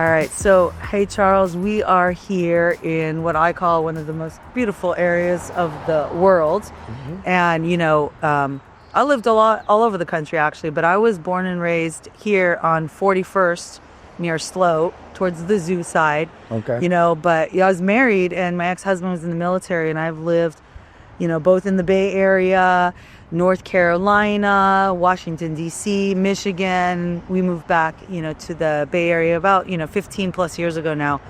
All right, so hey Charles, we are here in what I call one of the most beautiful areas of the world. And I lived a lot all over the country actually, but I was born and raised here on 41st near Sloat towards the zoo side. Okay. But I was married and my ex-husband was in the military, and I've lived both in the Bay Area, North Carolina, Washington, D.C., Michigan. We moved back, to the Bay Area about, 15 plus years ago now.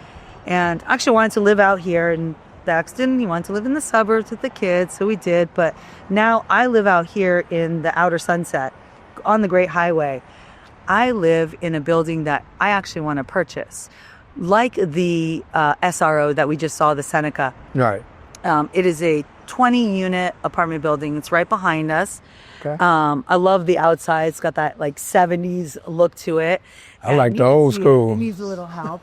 And actually wanted to live out here in Thaxton. He wanted to live in the suburbs with the kids, so we did. But now I live out here in the outer Sunset on the Great Highway. I live in a building that I actually want to purchase, like the SRO that we just saw, the Seneca. Right. It is a 20-unit apartment building. It's right behind us. Okay. I love the outside. It's got that like 70s look to it. I like the old school. It needs a little help.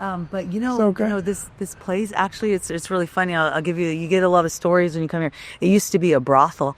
But okay. This place actually, it's really funny. I'll give you get a lot of stories when you come here. It used to be a brothel.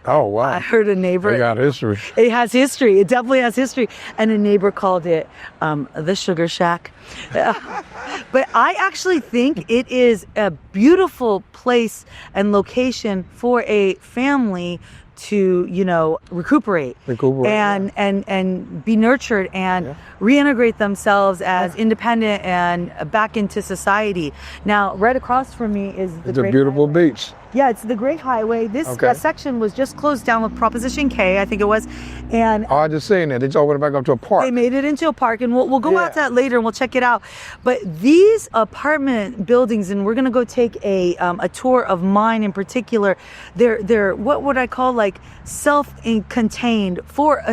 Oh, wow. I heard a neighbor. They got history. It has history. It definitely has history. And a neighbor called it the Sugar Shack. But I actually think it is a beautiful place and location for a family to, recuperate and be nurtured and reintegrate themselves as independent and back into society. Now, right across from me is the It's a beautiful beach. Yeah, it's the Great Highway. This section was just closed down with Proposition K, I think it was. And I just seen it. They just opened it back up to a park. They made it into a park, and we'll go out to that later and we'll check it out. But these apartment buildings, and we're gonna go take a tour of mine in particular. They're what would I call like self-contained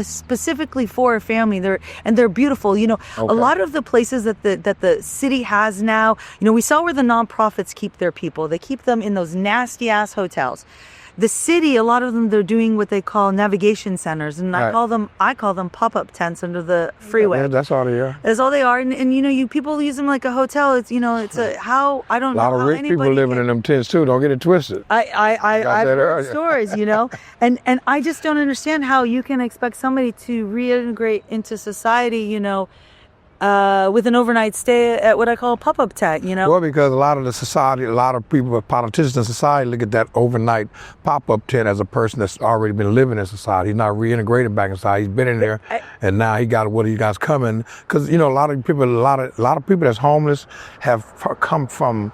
specifically for a family. They're beautiful. A lot of the places that the city has now. We saw where the nonprofits keep their people. They keep them in those nasty ass hotels. The city, a lot of them, they're doing what they call navigation centers, and I call them pop-up tents under the freeway. Yeah, that's all they are. That's all they are, and people use them like a hotel. It's I don't know. A lot of rich people living in them tents too. Don't get it twisted. I've heard stories, and I just don't understand how you can expect somebody to reintegrate into society, with an overnight stay at what I call a pop-up tent, Well, because a lot of people, politicians in society look at that overnight pop-up tent as a person that's already been living in society. He's not reintegrated back inside. He's been in there, and now he got what he got's coming. Because, a lot of people that's homeless have come from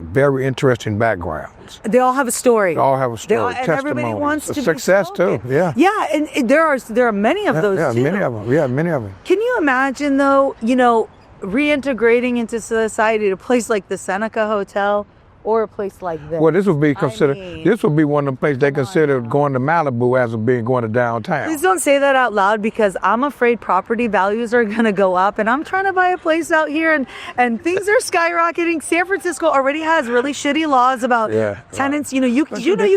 very interesting backgrounds. They all have a story. They all have a story. And everybody wants to success be too. Yeah. Yeah, and there are many of those too. Many of them. Yeah, many of them. Can you imagine though, reintegrating into society at a place like the Seneca Hotel or a place like this? Well, this would be considered. This would be one of the places they consider going to Malibu as of being going to downtown. Please don't say that out loud, because I'm afraid property values are going to go up, and I'm trying to buy a place out here, and things are skyrocketing. San Francisco already has really shitty laws about tenants. Right. You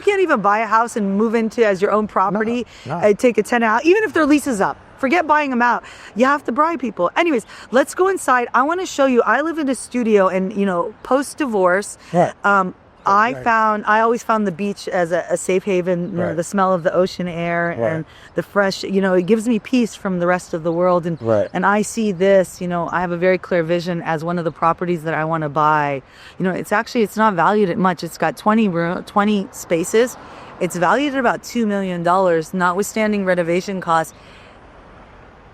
can't even buy a house and move into as your own property and take a tenant out, even if their lease is up. Forget buying them out. You have to bribe people. Anyways, let's go inside. I want to show you. I live in a studio, and post-divorce, I always found the beach as a safe haven. The smell of the ocean air and the fresh. It gives me peace from the rest of the world. And I see this. I have a very clear vision as one of the properties that I want to buy. It's not valued at much. It's got 20 spaces. It's valued at about $2 million, notwithstanding renovation costs.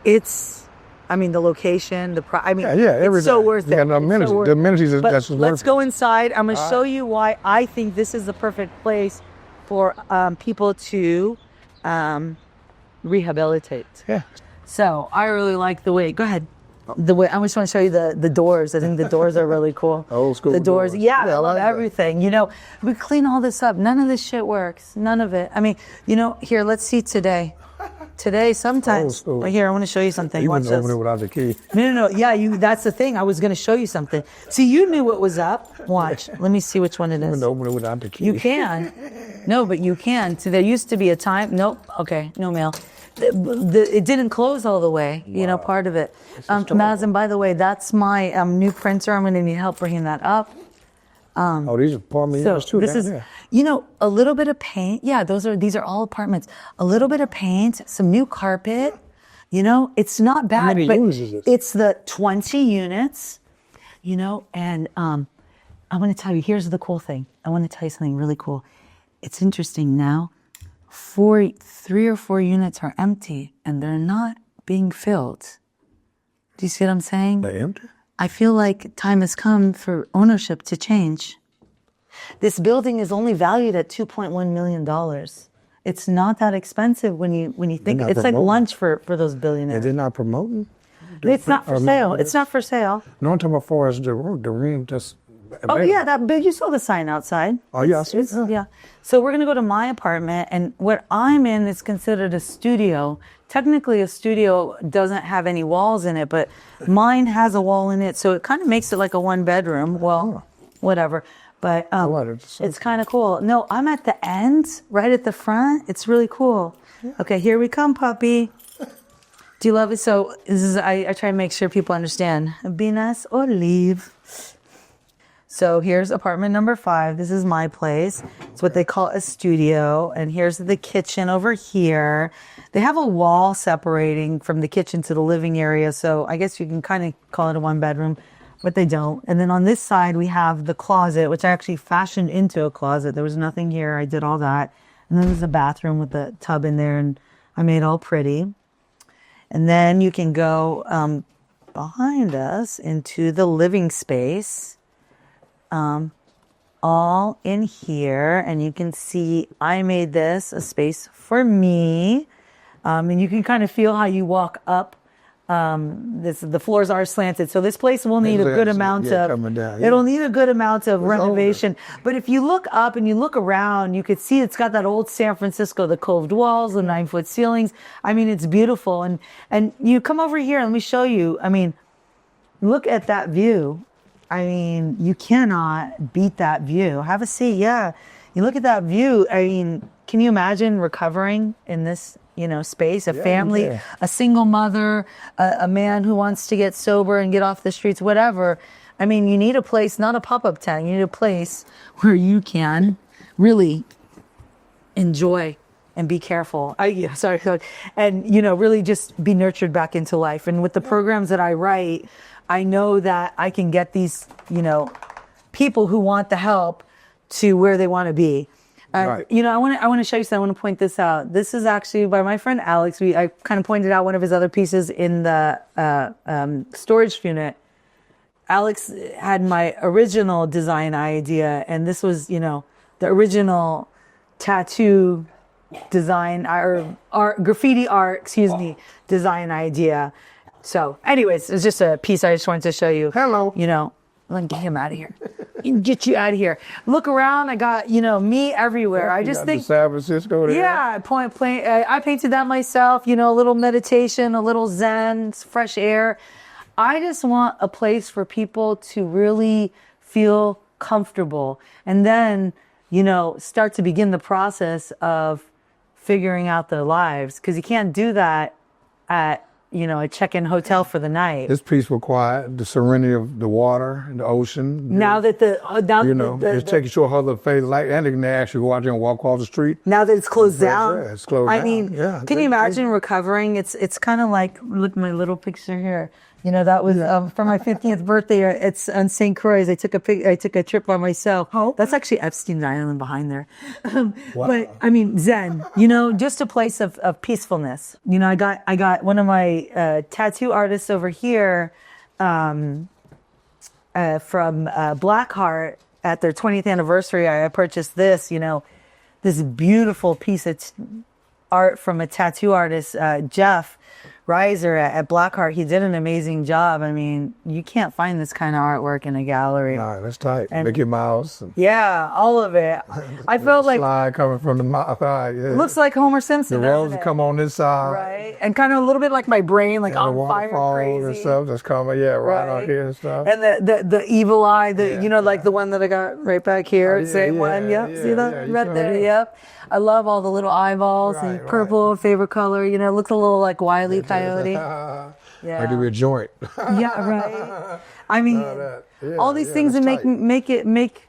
The location, everything. It's so worth it. Yeah, the amenities. Let's go inside. I'm going to show you why I think this is the perfect place for people to rehabilitate. Yeah. So I really like the way. Go ahead. The way I just want to show you the doors. I think the doors are really cool. Old school. The doors. Yeah, I love everything. We clean all this up. None of this shit works. None of it. Here. Let's see today. Today, sometimes. Right here, I want to show you something. You wouldn't open it without the key. No. Yeah, that's the thing. I was going to show you something. See, you knew what was up. Watch. Let me see which one it is. You wouldn't open it without the key. You can. No, but you can. So there used to be a time. Nope. Okay. No mail. It didn't close all the way. Wow. Part of it. Mazen, by the way, that's my new printer. I'm going to need help bringing that up. These are apartments too. This is, a little bit of paint. Yeah, these are all apartments. A little bit of paint, some new carpet, You know, it's not bad. How many but units is it? It's the 20 units, you know, and I'm going to tell you, here's the cool thing. I want to tell you something really cool. It's interesting now. 3 or 4 units are empty and they're not being filled. Do you see what I'm saying? They're empty? I feel like time has come for ownership to change. This building is only valued at $2.1 million. It's not that expensive when you think it's like lunch for those billionaires. And they're not promoting? It's not for sale. It's not for sale. No, I'm talking about far as the room just. Oh yeah, that big. You saw the sign outside. Oh yeah, I see it. Yeah. So we're gonna go to my apartment, and what I'm in is considered a studio. Technically, a studio doesn't have any walls in it, but mine has a wall in it, so it kind of makes it like a 1-bedroom. Well, whatever. But it's kind of cool. No, I'm at the end, right at the front. It's really cool. Yeah. Okay, here we come, puppy. Do you love it? So this is I try to make sure people understand. Be nice or leave. So here's apartment number 5. This is my place. It's what they call a studio. And here's the kitchen over here. They have a wall separating from the kitchen to the living area. So I guess you can kind of call it a 1-bedroom, but they don't. And then on this side, we have the closet, which I actually fashioned into a closet. There was nothing here. I did all that. And then there's a bathroom with the tub in there, and I made it all pretty. And then you can go behind us into the living space. All in here, and you can see I made this a space for me, and you can kind of feel how you walk up. The floors are slanted, so this place will need a good amount it'll need a good amount of renovation. Older. But if you look up and you look around, you could see it's got that old San Francisco, the coved walls, the 9-foot ceilings. I mean, it's beautiful. And you come over here, and let me show you. I mean, look at that view. I mean, you cannot beat that view. Have a seat. Yeah. You look at that view. I mean, can you imagine recovering in this, space? A family, a single mother, a man who wants to get sober and get off the streets, whatever. I mean, you need a place, not a pop-up tent. You need a place where you can really enjoy and be careful. And, really just be nurtured back into life. And with the programs that I write, I know that I can get these, people who want the help to where they want to be. Right. I want to show you something. I want to point this out. This is actually by my friend Alex. I kind of pointed out one of his other pieces in the storage unit. Alex had my original design idea, and this was, the original tattoo design or graffiti art, design idea. So, anyways, it's just a piece I just wanted to show you. Hello. Let me get him out of here. Get you out of here. Look around. I got, me everywhere. I just think. San Francisco there. Yeah, I painted that myself. A little meditation, a little zen, fresh air. I just want a place for people to really feel comfortable, and then, start to begin the process of figuring out their lives, because you can't do that at a check-in hotel for the night. It's peaceful, quiet, the serenity of the water and the ocean. Now that it's taking short of the phase light, and they can actually go out there and walk off the street. Now that it's closed down. Yeah, it's closed down. I mean, can you imagine recovering? It's kind of like, look at my little picture here. That was for my 50th birthday. It's on St. Croix. I took a trip by myself. Oh, that's actually Epstein Island behind there. Wow. But I mean, Zen. Just a place of peacefulness. I got one of my tattoo artists over here from Blackheart at their 20th anniversary. I purchased this. This beautiful piece of art from a tattoo artist, Jeff Reiser at Blackheart. He did an amazing job. I mean, you can't find this kind of artwork in a gallery. No, that's tight. Mickey Mouse. Yeah, all of it. I felt like slide coming from the mouth. Yeah. Looks like Homer Simpson. The roses come on this side, right? And kind of a little bit like my brain, like on fire, crazy and stuff that's coming. Yeah, right on here and stuff. And the evil eye, like the one that I got right back here. Same one. Yep. See that right there? Yep. I love all the little eyeballs and purple, favorite color. It looks a little like Wile E. Coyote. Yeah. Like to be a joint. Yeah, right. I mean, all these things that make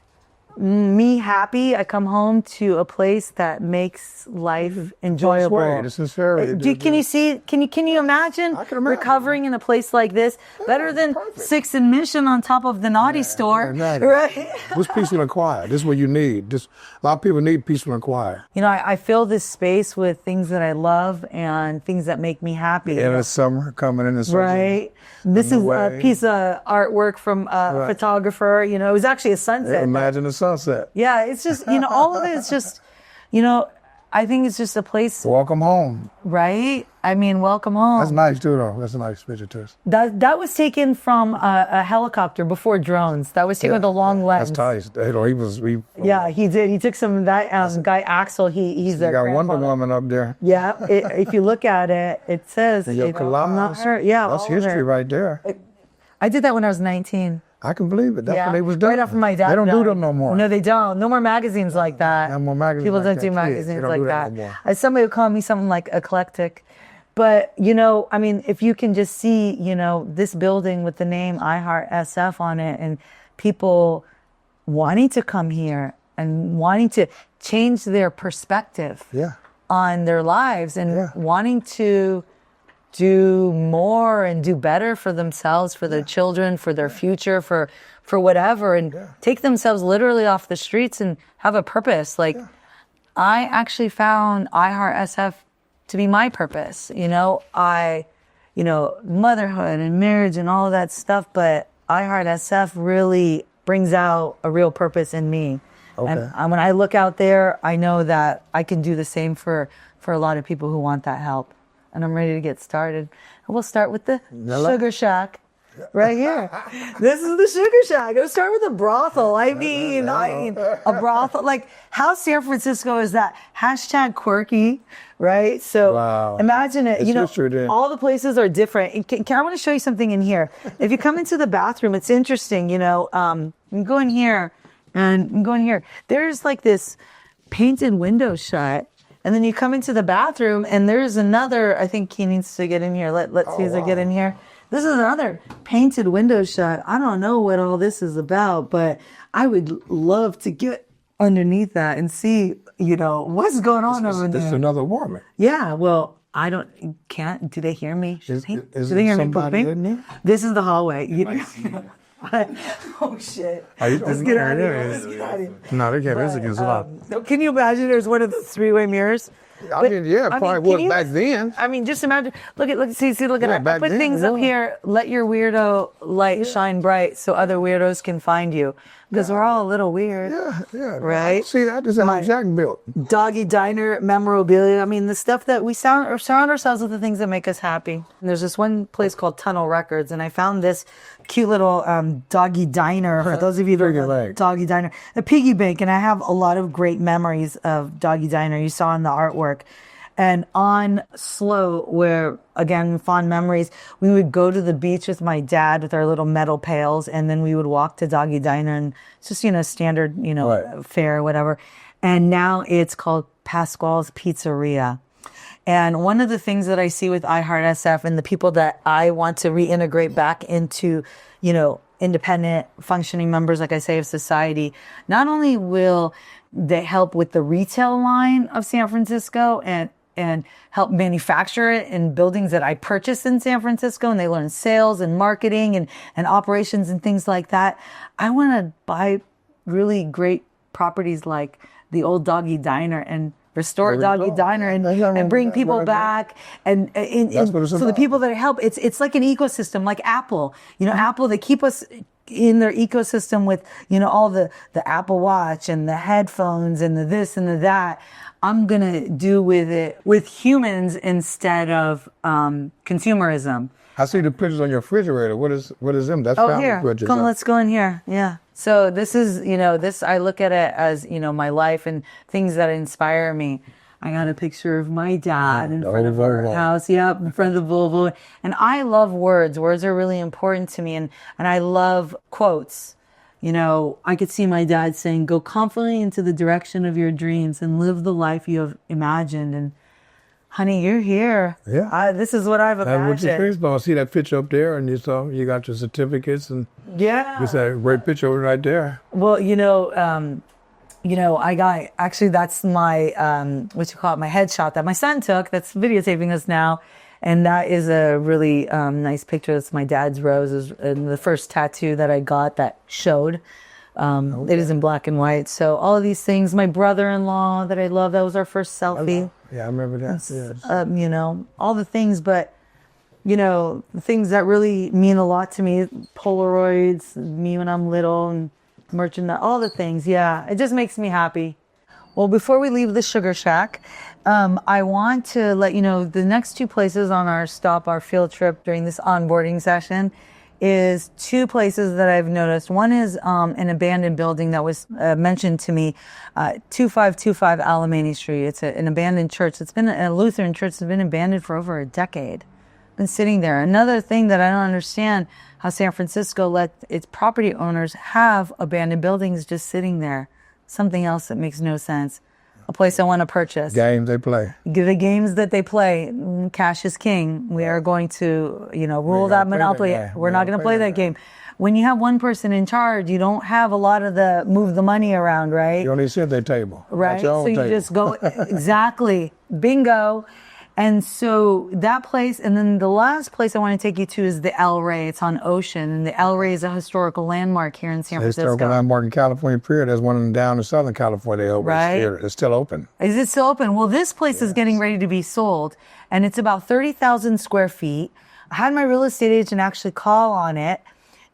me happy, I come home to a place that makes life enjoyable. The sincerity. Can you imagine recovering in a place like this? Better than Sixth and Mission on top of the naughty store, exactly. right? What's peaceful and quiet? This is what you need. A lot of people need peaceful and quiet. You know, I fill this space with things that I love and things that make me happy. In the summer, coming in the summer. Right. This is a piece of artwork from a photographer. You know, it was actually a sunset. Yeah, imagine the sunset. Yeah, it's just, you know, all of it is just, you know, I think it's just a place. Welcome home. Right? I mean, welcome home. That's nice too, though. That's a nice picture too. That was taken from a helicopter before drones. That was taken with a long lens. That's tight. You know, yeah, he did. He took some of that. Guy Axel, he's their got grandfather. Wonder Woman up there. Yeah, if you look at it, it says, I'm not hurt. Yeah, that's history right there. I did that when I was 19. I can believe it. That's when they was done. Right after my dad They don't died. do them no more. No, they don't. No more magazines like that. No more magazines. People like don't that. do magazines like do that. no more. Somebody would call me something like eclectic. But, you know, I mean, if you can just see, you know, this building with the name I Heart SF on it and people wanting to come here and wanting to change their perspective on their lives and wanting to do more and do better for themselves, for their children, for their future, for whatever, and take themselves literally off the streets and have a purpose. Like, I actually found I Heart SF to be my purpose. You know, motherhood and marriage and all of that stuff, but I Heart SF really brings out a real purpose in me. Okay. And when I look out there, I know that I can do the same for a lot of people who want that help. And I'm ready to get started. And we'll start with the Sugar Shack right here. This is the Sugar Shack. Let's start with a brothel. I mean, a brothel. Like, how San Francisco is that? Hashtag quirky, right? So imagine it. It's you know, all the places are different. I want to show you something in here. If you come into the bathroom, it's interesting. You know, you go in here and you go in here. There's like this painted window shut. And then you come into the bathroom, and there's another. I think he needs to get in here. Let's see as I get in here. This is another painted window shut. I don't know what all this is about, but I would love to get underneath that and see, you know, what's going on over there. This is another woman. Yeah. Well, can't. Do they hear me? Do they hear me pooping? This is the hallway. Oh shit! Let's get out of here. No, they can't. This against a lot. Can you imagine? There's one of the three-way mirrors. Probably was back then. I mean, just imagine. Look at it. I put things up here. Let your weirdo light shine bright, so other weirdos can find you. Because we're all a little weird. Yeah. Right? See, that is how Jack built. Doggy Diner memorabilia. I mean, the stuff that we surround ourselves with the things that make us happy. And there's this one place called Tunnel Records, and I found this cute little Doggy Diner. For those of you that know Doggy Diner, a piggy bank, and I have a lot of great memories of Doggy Diner. You saw in the artwork. And on Slow, where, again, fond memories, we would go to the beach with my dad with our little metal pails, and then we would walk to Doggy Diner, and it's just, you know, standard, you know, fare or whatever. And now it's called Pasquale's Pizzeria. And one of the things that I see with I Heart SF and the people that I want to reintegrate back into, you know, independent functioning members, like I say, of society, not only will they help with the retail line of San Francisco and help manufacture it in buildings that I purchased in San Francisco, and they learn sales and marketing and operations and things like that. I want to buy really great properties like the old Doggy Diner and restore Doggy Diner and bring people back and so the people that help, it's like an ecosystem, like Apple. You know, Apple, they keep us in their ecosystem with, you know, all the Apple Watch and the headphones and the this and the that. I'm going to do with it with humans instead of consumerism. I see the pictures on your refrigerator. What is them? That's family pictures. Come, let's go in here. Yeah. So this is, you know, I look at it as, you know, my life and things that inspire me. I got a picture of my dad in front of our house. Yep, in front of the Volvo. And I love words. Words are really important to me. And I love quotes. You know, I could see my dad saying, go confidently into the direction of your dreams and live the life you have imagined. And Honey, you're here. Yeah. This is what I've That's what you're imagined. supposed to see that picture up there, and you got your certificates, and Yeah. it's a great picture right there. Well, I got, actually, that's my, my headshot that my son took that's videotaping us now. And that is a really nice picture. It's my dad's roses, and the first tattoo that I got that showed. It is in black and white. So all of these things, my brother-in-law that I love, that was our first selfie. Yeah, I remember that. Yes. All the things, but, the things that really mean a lot to me, Polaroids, me when I'm little, and merchandise, all the things. Yeah, it just makes me happy. Well, before we leave the Sugar Shack, I want to let you know the next two places on our field trip during this onboarding session is two places that I've noticed. One is an abandoned building that was mentioned to me, 2525 Alamany Street. It's an abandoned church. It's been a Lutheran church that's been abandoned for over a decade. Been sitting there. Another thing that I don't understand, how San Francisco let its property owners have abandoned buildings just sitting there. Something else that makes no sense. A place I want to purchase. Games they play. The games that they play. Cash is king. We are going to, rule that monopoly. We're not going to play that game. When you have one person in charge, you don't have a lot of move the money around, right? You only sit at their table. Right. Your own so you table. just go, exactly. Bingo. And so that place, and then the last place I want to take you to is the El Rey. It's on Ocean, and the El Rey is a historical landmark here in San Francisco. Historical landmark in California, period. There's one down in Southern California. Right. It's still open. Is it still open? Well, this place is getting ready to be sold, and it's about 30,000 square feet. I had my real estate agent actually call on it,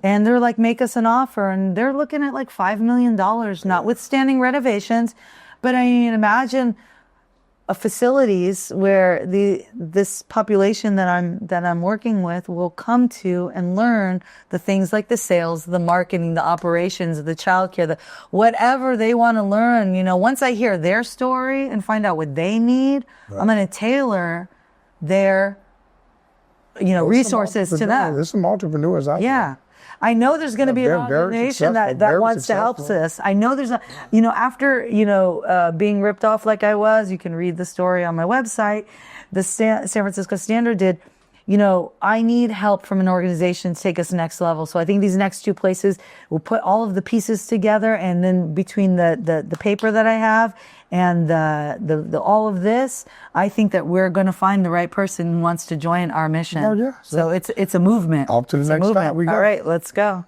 and they're like, make us an offer, and they're looking at like $5 million, notwithstanding renovations. But I mean, imagine facilities where this population that I'm working with will come to and learn the things like the sales, the marketing, the operations, the childcare, whatever they want to learn. Once I hear their story and find out what they need, I'm going to tailor their resources to them. There's some entrepreneurs out there. Yeah. I know there's going to be an organization that wants to help this. I know there's after being ripped off like I was, you can read the story on my website. The San Francisco Standard did, I need help from an organization to take us next level. So I think these next two places will put all of the pieces together, and then between the paper that I have and the all of this, I think that we're going to find the right person who wants to join our mission. Oh, yeah. So it's a movement. Off to the next time we go. All right, let's go.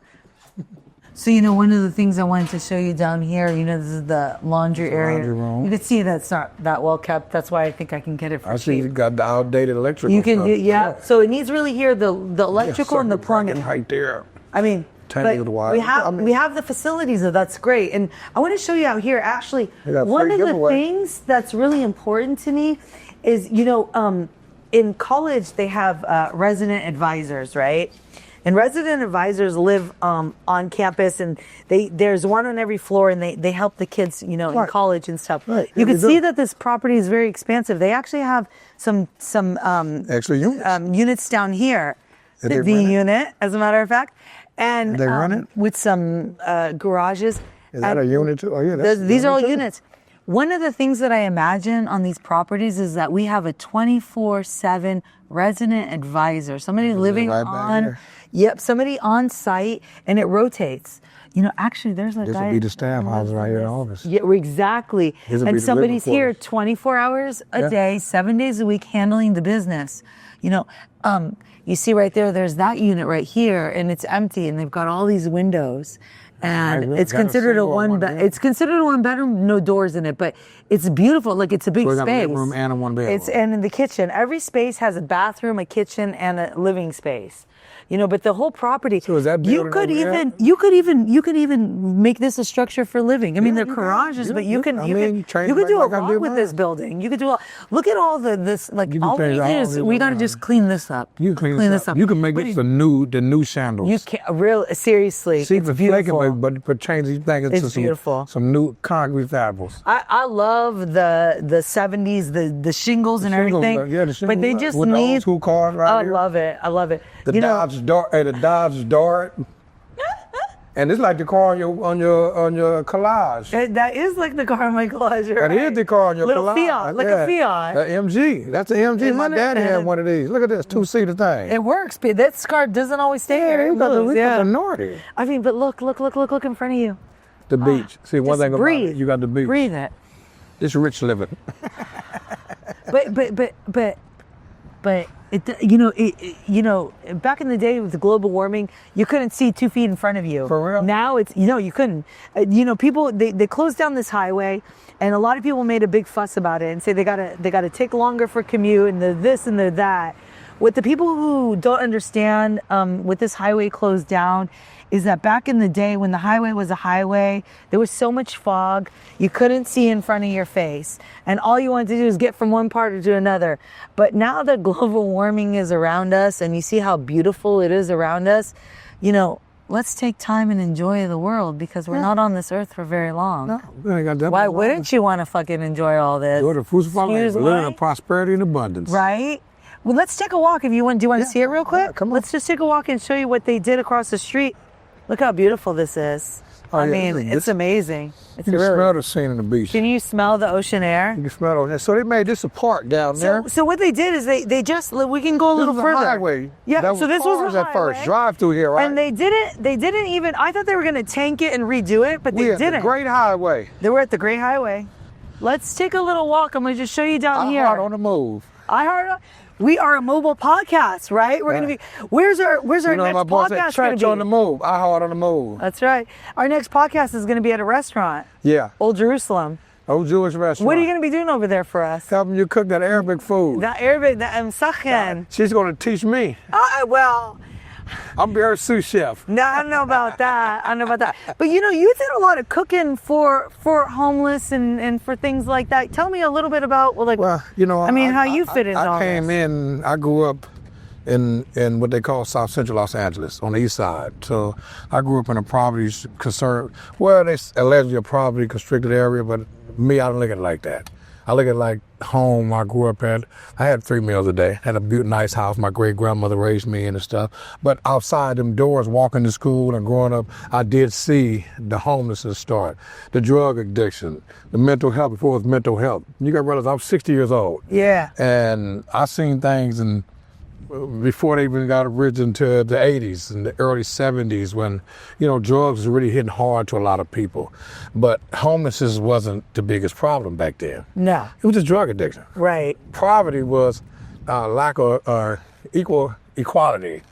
So, one of the things I wanted to show you down here, this is the laundry area. Laundry room. You can see that's not that well kept. That's why I think I can get it for I see cheap. you got the outdated electrical You can stuff. do, yeah. So it needs really here the electrical and the plumbing. Right there. I mean, Tiny little wire. we have the facilities, that's great. And I want to show you out here, actually, got one free of the giveaway. things that's really important to me is, in college, they have resident advisors, right? And resident advisors live on campus, and there's one on every floor, and they help the kids, in college and stuff. Right. You can see that this property is very expansive. They actually have some Extra units. units down here. Did The they V rent it? unit, as a matter of fact. And They run it? with some garages. Is that a unit too? Oh, yeah. These are all units. One of the things that I imagine on these properties is that we have a 24/7 resident advisor, somebody living right back on, here. somebody on site, and it rotates. Actually, there's a This guy. will be the staff house right here in the office. Yeah, exactly. This will be And the somebody's living here quarters. 24 hours a day, 7 days a week, handling the business. You see right there's that unit right here, and it's empty, and they've got all these windows. And it's Got a considered a single one, yeah. it's considered a one bedroom, no doors in it, but it's beautiful. Like, it's a big So we got a space. living room and a one bedroom. And in the kitchen, every space has a bathroom, a kitchen, and a living space. But the whole property. So is that you building could over there? you could even make this a structure for living. I mean, they're you can. garages, Yeah, but you you can. can I you mean, could train you could do a like I lot did with mine. this building. You could do look at all this like You can all we change need all is these we got to around. just clean this up. You clean this up. You can make this the new sandals. You can't seriously. See, it's but beautiful. but change these things into It's beautiful. some new concrete fabrics. I love the 70s, the shingles and Shingles, everything. yeah, the shingles but they just with the old need. school cars right I here. love it. I love it. The Dodge Dart. Hey, the Dodge Dart. And it's like the car on your collage. That is like the car on my collage. That is the car on your little collage. Fiat, like a Fiat. MG. That's an MG. Isn't My it? daddy had one of these. Look at this, two-seater thing. It works, but that car doesn't always stay there. We got the naughty. I mean, but look in front of you. The beach. See, one thing about it, you got the beach. Breathe it. It's rich living. But back in the day with the global warming, you couldn't see 2 feet in front of you. For real? Now it's, you couldn't. People, they closed down this highway, and a lot of people made a big fuss about it and say they gotta take longer for commute and the this and the that. What the people who don't understand with this highway closed down is that back in the day when the highway was a highway, there was so much fog, you couldn't see in front of your face. And all you wanted to do is get from one part to another. But now that global warming is around us and you see how beautiful it is around us, let's take time and enjoy the world because we're not on this earth for very long. No, we ain't got that. Why wouldn't you want to fucking enjoy all this? Go to living in prosperity and abundance. Right? Well, let's take a walk if you want. Do you want to see it real quick? Yeah, come on. Let's just take a walk and show you what they did across the street. Look how beautiful this is. I mean, it's amazing. It's you can smell the scene on the beach. Can you smell the ocean air? You can smell it. So they made this a park down there. So what they did is they just, we can go a little further. This was a highway. Yeah, so this was a at first. Drive through here, right? And they didn't even, I thought they were going to tank it and redo it, but they didn't. The Great Highway. They were at the Great Highway. Let's take a little walk. I'm going to just show you down here. iHeart on the move. We are a mobile podcast, right? We're gonna be. Where's our next podcast gonna be? On the move. iHeart on the move. That's right. Our next podcast is gonna be at a restaurant. Yeah. Old Jerusalem. Old Jewish restaurant. What are you gonna be doing over there for us? Helping you cook that Arabic food. That Arabic, the msakhan. She's gonna teach me. Well. I'm her sous chef. No, I don't know about that. But you did a lot of cooking for homeless and for things like that. Tell me a little bit about how you fit in all this. I grew up in what they call South Central Los Angeles on the east side. So I grew up in a poverty concern. Well, it's allegedly a poverty constricted area, but me, I don't look at it like that. I look at it like home I grew up at. I had 3 meals a day. Had a nice house. My great grandmother raised me in and stuff. But outside them doors, walking to school and growing up, I did see the homelessness start, the drug addiction, the mental health before it was mental health. You got to realize I'm 60 years old. Yeah. And I seen things before they even got risen to the 80s and the early 70s when, drugs was really hitting hard to a lot of people. But homelessness wasn't the biggest problem back then. No. It was just drug addiction. Right. Poverty was lack of equal equality,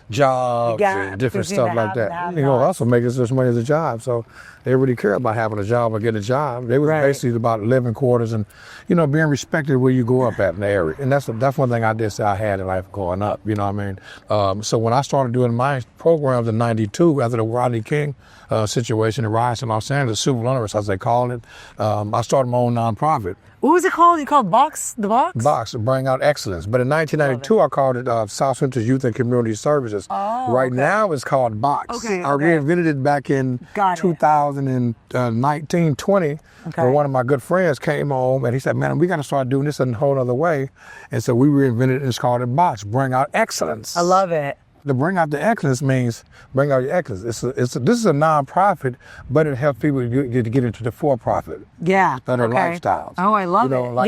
jobs and different stuff like that. Also making as much money as a job. So they really care about having a job or getting a job. They were basically about living quarters and, being respected where you grow up at in the area. And that's one thing I did say I had in life growing up, you know what I mean? So when I started doing my programs in 92, after the Rodney King situation, the riots in Los Angeles, civil unrest, as they call it, I started my own nonprofit. What was it called? You called The Box? Box, to bring out excellence. But in 1992, I called it South Central Youth and Community Services. Right now, it's called Box. Okay. I reinvented it back in 2019, 20. When one of my good friends came home and he said, man, we got to start doing this in a whole other way. And so we reinvented it and it's called it Box, bring out excellence. I love it. To bring out the excellence means bring out your excellence. This is a nonprofit, but it helps people to get into the for-profit. Yeah. Better lifestyles. Oh, I love it. I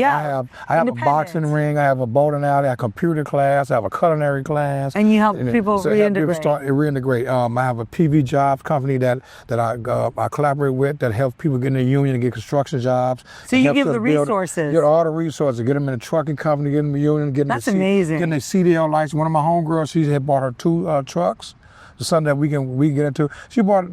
have a boxing ring, I have a bowling alley, I have a computer class, I have a culinary class. And you help people reintegrate. I have a PV jobs company that I collaborate with that helps people get in the union and get construction jobs. So you give the resources. Get all the resources. Get them in a trucking company, get them in the union. That's amazing. Getting the CDL license. One of my homegirls, she had bought her 2 trucks. Something that we get into. She bought.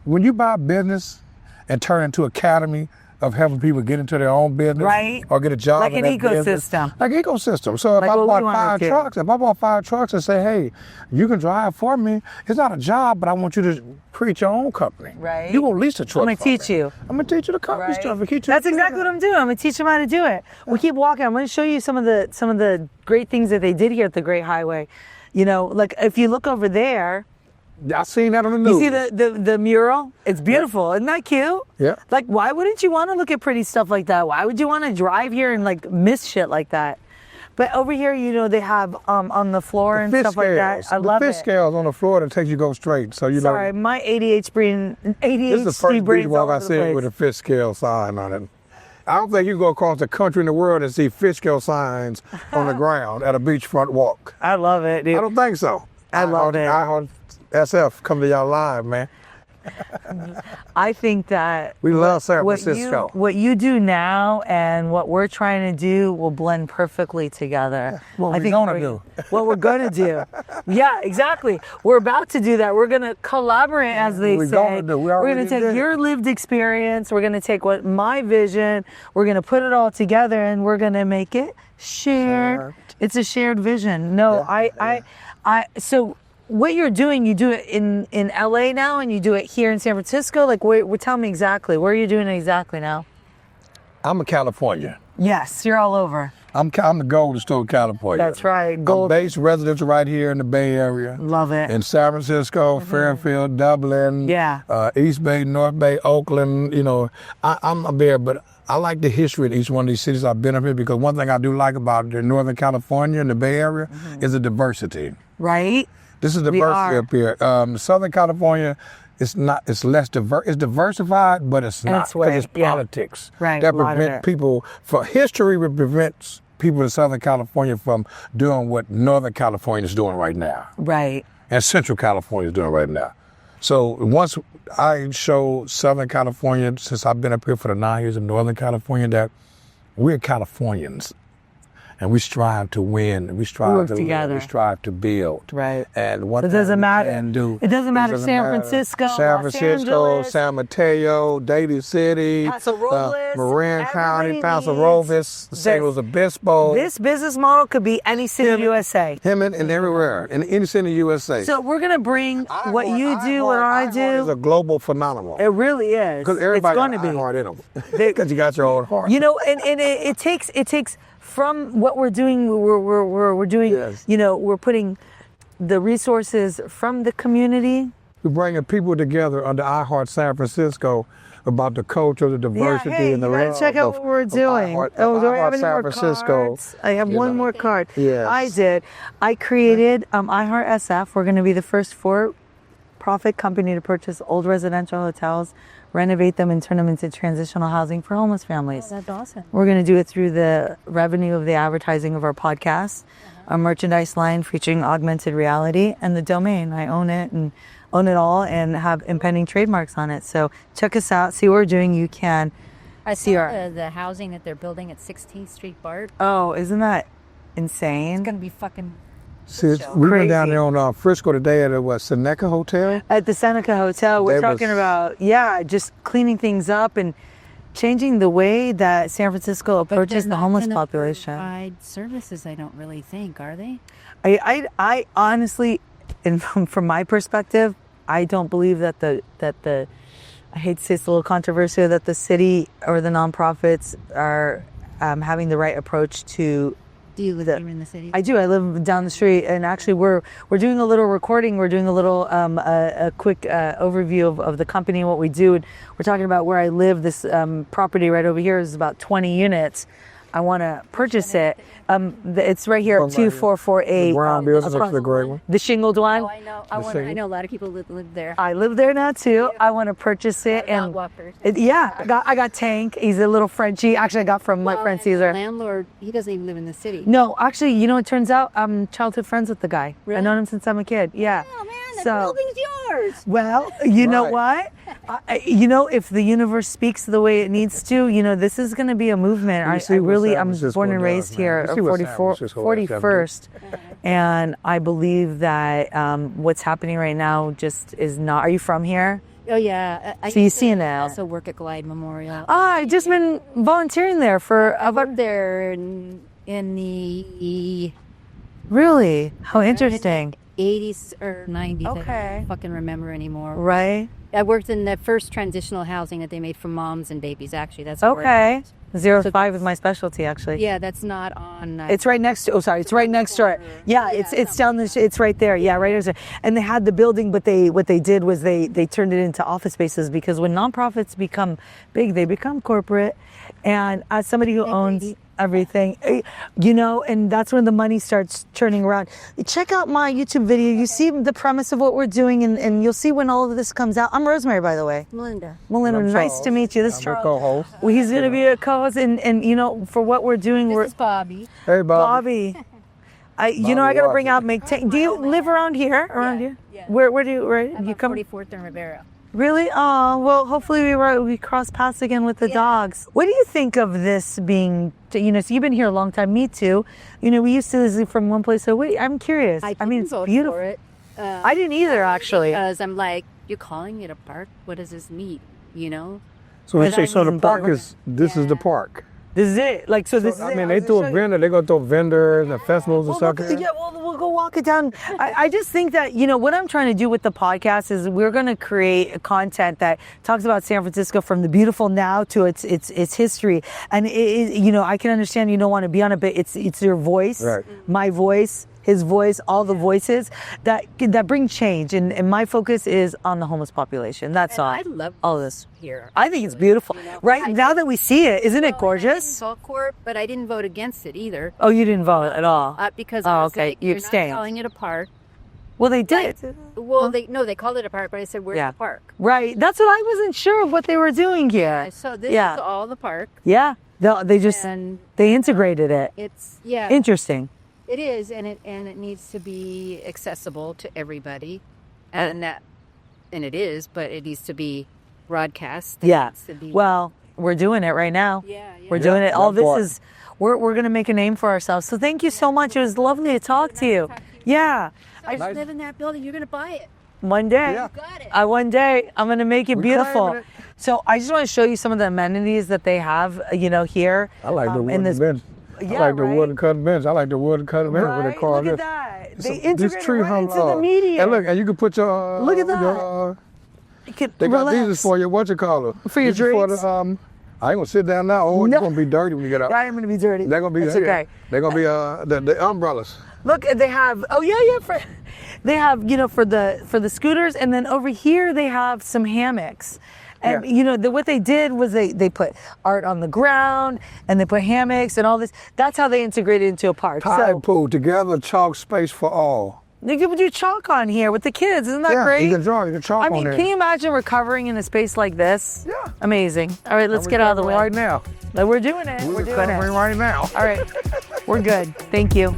When you buy a business and turn it into an academy of helping people get into their own business, right? Or get a job, like an ecosystem. Business, like ecosystem. So if I bought 5 trucks and say, hey, you can drive for me. It's not a job, but I want you to create your own company. Right. You gonna lease a truck. I'm gonna teach you. I'm gonna teach you the company stuff. That's exactly what I'm doing. I'm gonna teach them how to do it. We keep walking. I'm gonna show you some of the great things that they did here at the Great Highway. Like if you look over there. I seen that on the news. You see the mural? It's beautiful. Isn't that cute? Yeah. Like, why wouldn't you want to look at pretty stuff like that? Why would you want to drive here and miss shit like that? But over here, you know, they have on the floor and stuff like that. I love it. The fish scales on the floor that takes you go straight. So you Sorry, my ADHD this is the first beach walk I see place. with a fish scale sign on it. I don't think you go across the country in the world and see fish scale signs on the ground at a beachfront walk. I love it, dude. I don't think so. I love it. I heard SF come to y'all live, man. I think that we love San Francisco. What you do now and what we're trying to do will blend perfectly together. What we're gonna do. What we're gonna do. Yeah, exactly. We're about to do that. We're gonna collaborate, as they say. We're gonna take your lived experience. We're gonna take my vision. We're gonna put it all together, and we're gonna make it shared. It's a shared vision. No, so. What you're doing, you do it in LA now, and you do it here in San Francisco. Like, tell me exactly. Where are you doing it exactly now? I'm in California. Yes, you're all over. I'm the Golden State, California. That's right. I'm based residential right here in the Bay Area. Love it. In San Francisco, Fairfield, Dublin, East Bay, North Bay, Oakland. You know, I'm up there, but I like the history of each one of these cities I've been up here, because one thing I do like about Northern California and the Bay Area is the diversity. Right. This is diversity up here. Southern California, it's less diverse. It's diversified, but it's not, because it's politics. Right. That prevent people, for history prevents people in Southern California from doing what Northern California is doing right now. Right. And Central California is doing right now. So once I show Southern California, since I've been up here for the 9 years of Northern California, that we're Californians. And we strive to win. We strive to together. We strive to build. Right. And what it doesn't matter. It doesn't matter. San Francisco, San Mateo, Daly City, Paso Robles, Marin County, Paso Robles, San Luis Obispo. This business model could be any city in the USA. And everywhere, in any city in the USA. So we're gonna bring what you do, what I do. It's a global phenomenon. It really is. Because everybody got a heart in them. Because you got your own heart. You know, and it takes. From what we're doing, we're doing, you know, we're putting the resources from the community. We're bringing people together under I Heart San Francisco about the culture, the diversity, and the love. Check out what we're doing. Do I have any more cards? I have one more card. Yes. I did. I created I Heart SF. We're going to be the first for-profit company to purchase old residential hotels, renovate them, and turn them into transitional housing for homeless families. Oh, that's awesome. We're going to do it through the revenue of the advertising of our podcast, a merchandise line featuring augmented reality, and the domain. I own it and own it all, and have impending trademarks on it. So check us out, see what we're doing. You can see the housing that they're building at 16th Street BART. Oh, isn't that insane? It's going to be fucking... See, we went down there on Frisco today at the Seneca Hotel. At the Seneca Hotel, we're talking about, just cleaning things up and changing the way that San Francisco approaches the homeless population. Provide services, I don't really think, are they? I honestly, and from my perspective, I don't believe that the I hate to say it's a little controversial, that the city or the nonprofits are having the right approach to. Do you live here in the city? I do. I live down the street, and actually, we're doing a little recording. We're doing a little a quick overview of the company and what we do. And we're talking about where I live. This property right over here is about 20 units. I want to purchase it. It's right here at 2448. The brown building next to the gray one. The shingled one. Oh, I know. I know a lot of people live there. I live there now too. I want to purchase it, and I got Tank. He's a little Frenchie. Actually, I got from my friend Caesar. The landlord, he doesn't even live in the city. No, actually, you know, it turns out I'm childhood friends with the guy. Really? I've known him since I'm a kid. Yeah. Oh man, the building's yours. Well, you know what? You know, if the universe speaks the way it needs to, you know, this is going to be a movement. I'm born and raised here, 41st, and I believe that what's happening right now just is not. Are you from here? Oh yeah. So you see it now. I also work at Glide Memorial. I've just been volunteering there for. I worked there in the. Really? How interesting. 80s or 90s. Okay. I don't fucking remember anymore. Right. I worked in the first transitional housing that they made for moms and babies. Actually, that's okay. 05 is my specialty, actually. Yeah, that's not on. It's right next to. Oh, sorry, it's right next to it. Yeah, it's down the. It's right there. Yeah, right there. And they had the building, but what they did was they turned it into office spaces, because when nonprofits become big, they become corporate. And as somebody who owns everything. You know, and that's when the money starts turning around. Check out my YouTube video. You see the premise of what we're doing, and you'll see when all of this comes out. I'm Rosemary, by the way. Melinda. Melinda, I'm nice Charles. to meet you. This is I'm your Charles. co-host. Well, he's going to be a co-host, and you know, for what we're doing, This we're is Bobby. Hey, Bob. Bobby. You know, I got to bring out do you live around here? Around here? Yeah. Where do you, I'm you on come? 44th and Rivera. Really? Oh, well, hopefully we cross paths again with the dogs. What do you think of this being, you know, so you've been here a long time, me too. You know, we used to live from one place. So wait, I'm curious. I mean, didn't it's vote beautiful. for it. I didn't either, actually. Because I'm like, you're calling it a park? What does this mean? You know? So they But say, I so the mean, park but- is, this is the park. This is it. Like, so this is I it. mean, was they throw gonna a show you. vendor, they're going to throw vendors and festivals and stuff. Yeah, well, we'll go walk it down. I just think that, you know, what I'm trying to do with the podcast is we're going to create content that talks about San Francisco from the beautiful now to its history. And, you know, I can understand you don't want to be on it, but it's your voice, Right. my voice, his voice, all the voices that bring change. And my focus is on the homeless population. That's all. I love all this here. I think it's beautiful. You know, Right now that we see it, isn't it gorgeous? I didn't vote for it, but I didn't vote against it either. Oh, you didn't vote at all. Because Oh, I was okay. like, You you're abstained. not calling it a park. Well, they did. Well, they called it a park, but I said, where's the park? Right. That's what I wasn't sure of what they were doing here. So this Yeah. is all the park. Yeah. They just And they integrated it. it's, yeah. Interesting. It is, and it needs to be accessible to everybody, and it is, but it needs to be broadcast. It Yeah. needs to be, Well, we're doing it right now. yeah. We're doing it. that All this part. is we're gonna make a name for ourselves. So thank you so much. It was lovely to talk to you. Yeah. So I live in that building. You're gonna buy it. One day. Yeah. Got it. One day I'm gonna make it We beautiful. claiming it. So I just want to show you some of the amenities that they have, you know, here. I like the in wooden this. bench. Yeah, I like the right? wooden cut bench. I like the wooden cut bench. What they Right? call Look this. at that. It's They a- integrate this tree right hung into the up. median. And look, and you can put your Look at that. You can they got relax. these for your what you call it For your This is drinks? I ain't gonna sit down now. Oh, No. it's gonna be dirty when you get up. I am gonna be dirty. They're gonna be It's here. okay. They're gonna be the umbrellas. Look, they have. Oh yeah. They have, you know, for the scooters, and then over here they have some hammocks. And Yeah. you know, what they did was they put art on the ground, and they put hammocks and all this. That's how they integrated into a park. Tide So pool together, chalk space for all. they could do chalk on here with the kids. Isn't that great? You can draw. You can chalk I on mean, there. can you imagine recovering in a space like this? Yeah. Amazing. All right, let's get out of the way. right now. We're doing it. We're doing recovering it. right now. All right, we're good. Thank you.